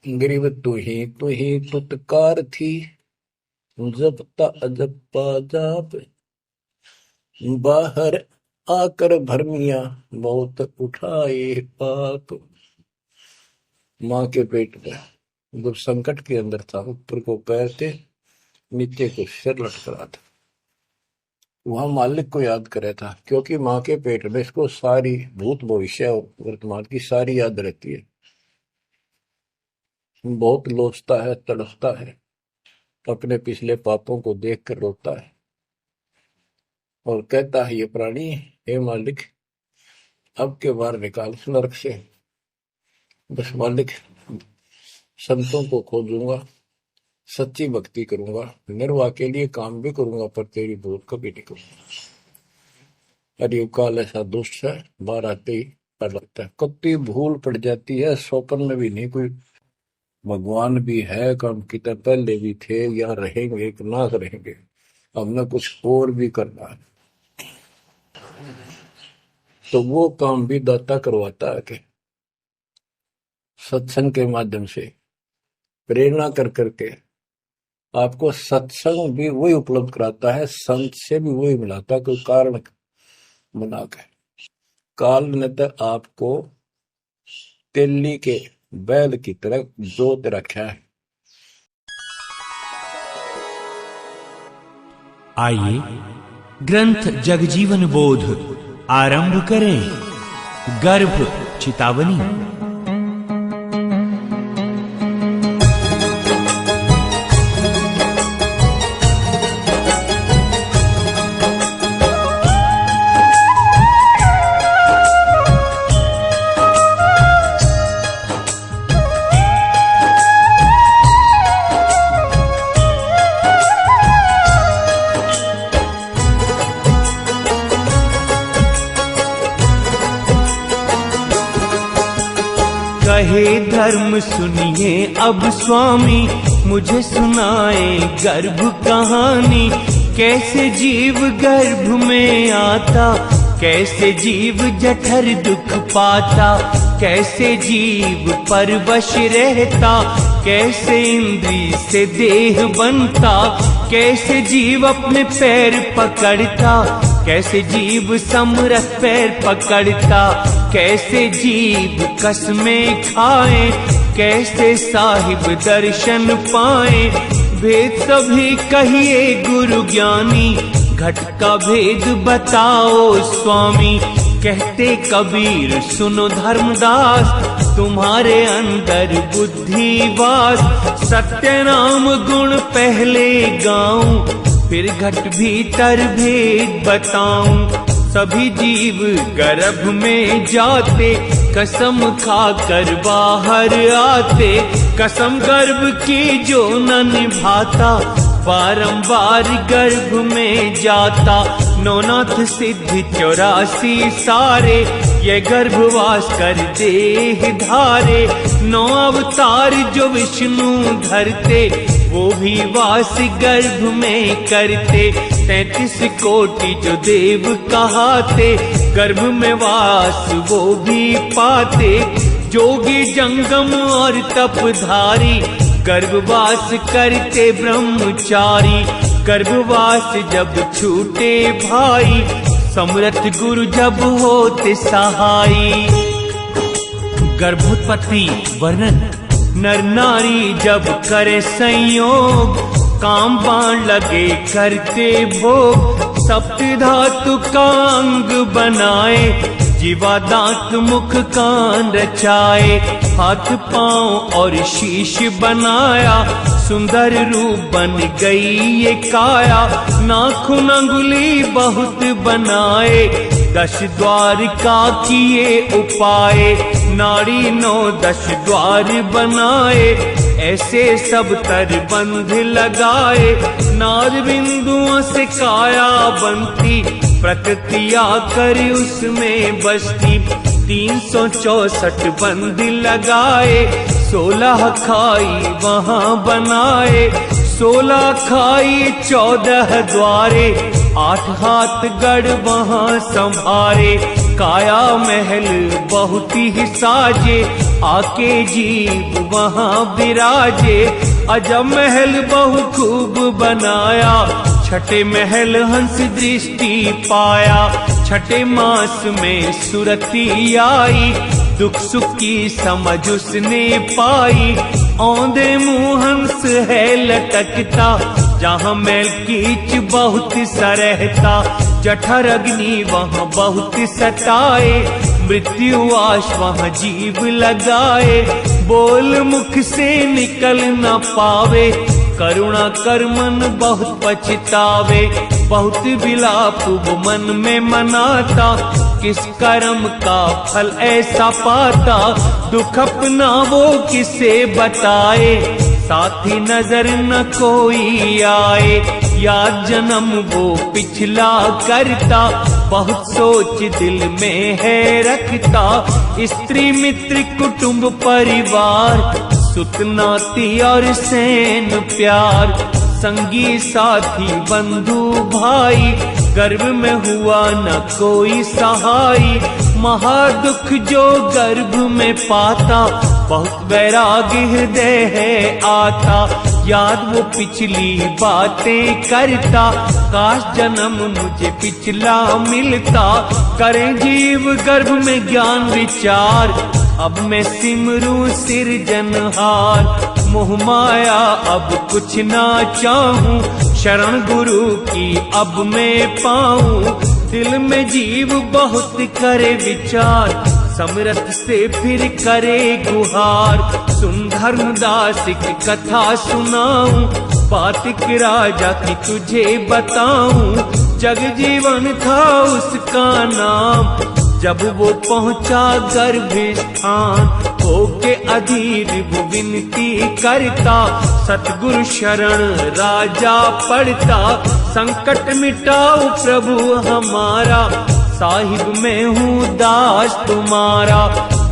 गिरिव तू ही तुतकार थी। जपता अजपा जाप। बाहर आकर भरमिया बहुत उठाए पाप। माँ के पेट में जब संकट के अंदर था, ऊपर को पैर थे, नीचे को सिर लटक रहा था, वहां मालिक को याद करे था, क्योंकि माँ के पेट में इसको सारी भूत भविष्य और वर्तमान की सारी याद रहती है। बहुत लोचता है, तड़फता है, अपने पिछले पापों को देखकर रोता है और कहता है, ये प्राणी, हे मालिक, अब के बार निकाल इस नरक से। बस मालिक, संतों को खोजूंगा, सच्ची भक्ति करूंगा, निर्वाह के लिए काम भी करूंगा, पर तेरी भूल कभी नहीं करूंगा। अरे काल ऐसा दुष्ट है, बाहर आते ही डर लगता है। कत्ती भूल पड़ जाती है, स्वप्न में भी नहीं कोई भगवान भी है, काम कितने पहले भी थे, या रहेंगे कि ना रहेंगे, हमने कुछ और भी करना है। तो वो काम भी दाता करवाता है कि सत्संग के माध्यम से प्रेरणा कर करके आपको सत्संग भी वही उपलब्ध कराता है, संत से भी वही मिलाता है, कोई कारण बनाकर। काल ने तो आपको तेली के बैल की तरह जोत रखा है। आइए ग्रंथ जगजीवन बोध आरंभ करें। गर्भ चितावनी। कहे धर्म सुनिए अब स्वामी, मुझे सुनाए गर्भ कहानी। कैसे जीव गर्भ में आता, कैसे जीव जठर दुख पाता, कैसे जीव परवश रहता, कैसे इंद्री से देह बनता, कैसे जीव अपने पैर पकड़ता, कैसे जीव समरथ पैर पकड़ता, कैसे जीव कसमें खाए, कैसे साहिब दर्शन पाए। भेद सभी कहिए गुरु ज्ञानी, घट का भेद बताओ स्वामी। कहते कबीर सुनो धर्मदास, तुम्हारे अंदर बुद्धि वास। सत्य नाम गुण पहले गाऊं, फिर घट भीतर भेद बताऊं। सभी जीव गर्भ में जाते, कसम खाकर बाहर आते। कसम गर्भ की जो न निभाता, बारंबार गर्भ में जाता। नौनाथ सिद्ध 84 सारे, ये गर्भवास कर देह धारे। 9 अवतार जो विष्णु धरते, वो भी वास गर्भ में करते। 33 कोटि जो देव कहाते, गर्भ में वास वो भी पाते। जोगी जंगम और तपधारी, गर्भवास करते ब्रह्मचारी। गर्भवास जब छूटे भाई, समरथ गुरु जब होते सहाई। गर्भोत्पत्ति वर्णन। नर नारी जब करे संयोग, काम बाण लगे करते भोग। सप्त धातु का अंग बनाए, जीवा दांत मुख कान रचाए। हाथ पांव और शीश बनाया, सुंदर रूप बन गई ये काया। नाखून अंगुली बहुत बनाए, 10 द्वार का किए उपाय। नाड़ी 9 10 द्वार बनाए, ऐसे सब तर बंध लगाए। नाद बिंदुओं से काया बनती, प्रकृतिया कर उसमें बसती। 364 बंद लगाए, 16 खाई वहाँ बनाए। 16 खाई 14 द्वारे, 8 हाथ गढ़ वहां संभारे, काया महल बहुत ही साजे, आके जीव वहां विराजे। अजब महल बहु खूब बनाया, छठे महल हंस दृष्टि पाया। छठे मास में सुरती आई, दुख सुख की समझ उसने पाई। औंधे मुंह हंस है लटकता, जहाँ मैल कीच बहुत सा रहता। जठर अग्नि वहाँ बहुत सताए, मृत्यु आश वहाँ जीव लगाए। बोल मुख से निकल न पावे, करुणा कर मन बहुत पछतावे। बहुत विलाप वो मन में मनाता, किस कर्म का फल ऐसा पाता। दुख अपना वो किसे बताए, साथी नजर न कोई आए। याद जन्म वो पिछला करता, बहुत सोच दिल में है रखता। स्त्री मित्र कुटुंब परिवार, सुत नाती और सैन प्यार। संगी साथी बंधु भाई, गर्भ में हुआ न कोई सहाय। महादुख जो गर्भ में पाता, बहुत वैराग्य हृदय है आता। याद वो पिछली बातें करता, काश जन्म मुझे पिछला मिलता। करें जीव गर्भ में ज्ञान विचार, अब मैं सिमरूं सिरजनहार। मोह माया अब कुछ ना चाहूं, शरण गुरु की अब मैं पाऊं। दिल में जीव बहुत करे विचार, समरथ से फिर करे गुहार। सुन धर्मदास की कथा सुनाऊं, बातिक राजा की तुझे बताऊं। जग जीवन था उसका नाम, जब वो पहुंचा गर्भ स्थान। होके अधीर वो विनती करता, सतगुरु शरण राजा पढ़ता। संकट मिटाओ प्रभु हमारा, साहिब मैं हूँ दास तुम्हारा।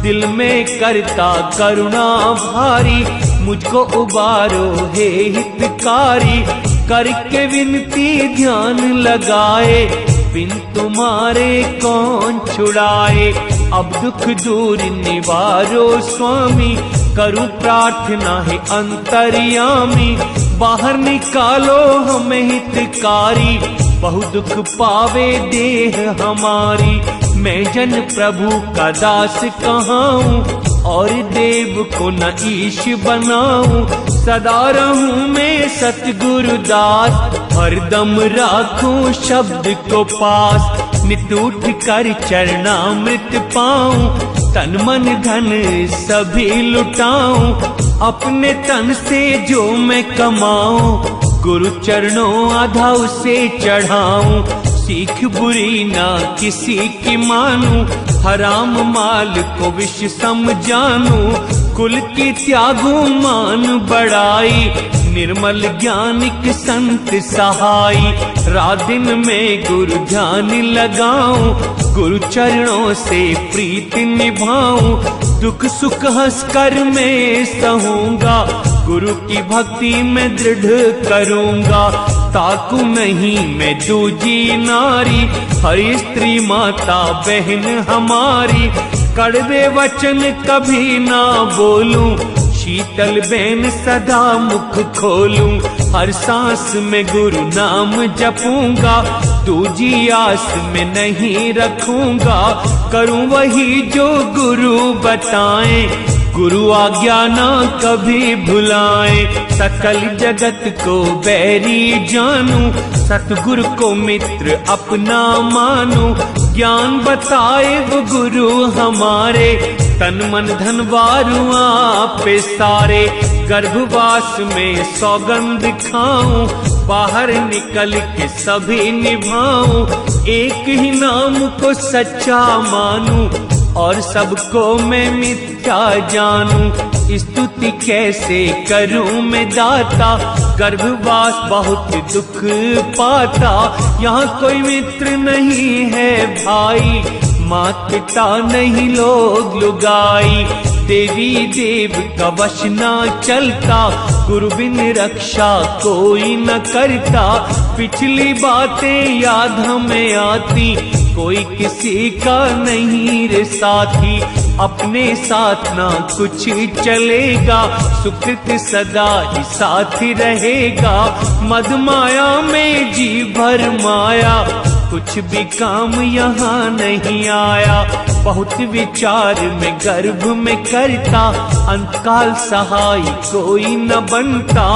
दिल में करता करुणा भारी, मुझको उबारो हे हितकारी। करके विनती ध्यान लगाए, बिन तुम्हारे कौन छुड़ाए। अब दुख दूर निवारो स्वामी, करूं प्रार्थना है अंतर्यामी। बाहर निकालो हमें हितकारी, बहु दुख पावे देह हमारी। मैं जन प्रभु का दास कहाऊं, और देव को न ईश बनाऊं। सदा रहूं मैं सतगुरु दास, हरदम राखूं शब्द को पास। नित उठ कर चरणामृत पाऊं, तन मन धन सभी लुटाऊं। अपने तन से जो मैं कमाऊं, गुरु चरणों आधा उसे चढ़ाऊं। सीख बुरी ना किसी की मानूं, हराम माल को विष समझानूं। कुल की त्यागूं मान बढ़ाई, निर्मल ज्ञानिक संत सहाय। रात दिन में गुरु ध्यान लगाऊं, गुरु चरणों से प्रीत निभाऊं। दुख सुख हंस कर मैं सहूंगा, गुरु की भक्ति में दृढ़ करूंगा। ताकू नहीं मैं दूजी नारी, हरि स्त्री माता बहन हमारी। कड़वे वचन कभी ना बोलूं, शीतल बेन सदा मुख खोलूं। हर सांस में गुरु नाम जपूंगा, दूजी आस में नहीं रखूंगा। करूं वही जो गुरु बताएं, गुरु आज्ञा ना कभी भुलाए। सकल जगत को बैरी जानूं, सतगुरु को मित्र अपना मानूं। ज्ञान बताए वो गुरु हमारे, तन मन धन वारू आप सारे। गर्भवास में सौगंध खाऊं, बाहर निकल के सभी निभाऊं। एक ही नाम को सच्चा मानूं, और सबको मैं मिथ्या जानूं। स्तुति कैसे करूं मैं दाता, गर्भवास बहुत दुख पाता। यहाँ कोई मित्र नहीं है भाई, मात पिता नहीं लोग लुगाई। देवी देव का वश ना चलता, गुरु बिन रक्षा कोई न करता। पिछली बातें याद हमें आती, कोई किसी का नहीं रे साथी। अपने साथ ना कुछ चलेगा, सुकृत सदा ही साथ रहेगा। मदमाया में जी भर माया, कुछ भी काम यहाँ नहीं आया। बहुत विचार में गर्भ में करता, अंतकाल सहाय कोई न बनता।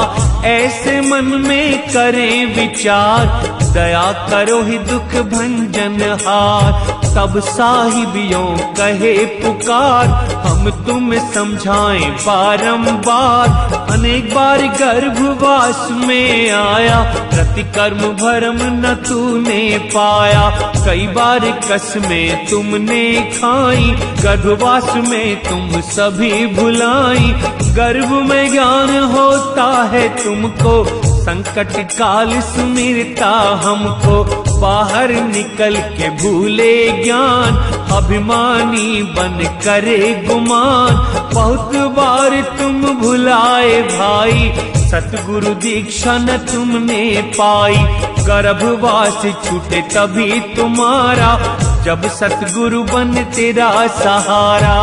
ऐसे मन में करें विचार, दया करो ही दुख भंजन हार। तब साहिबियों कहे पुकार, हम तुम समझाएं बारंबार। अनेक बार गर्भवास में आया, प्रतिकर्म भरम न तूने पाया। कई बार कसमें तुमने खाई, गर्भवास में तुम सभी भुलाई। गर्भ में ज्ञान होता है तुमको, संकट काल सुमिरता हमको। बाहर निकल के भूले ज्ञान, अभिमानी बन करे गुमान। बहुत बार तुम भुलाए भाई, सतगुरु दीक्षा न तुमने पाई। गर्भवास छूटे तभी तुम्हारा, जब सतगुरु बन तेरा सहारा।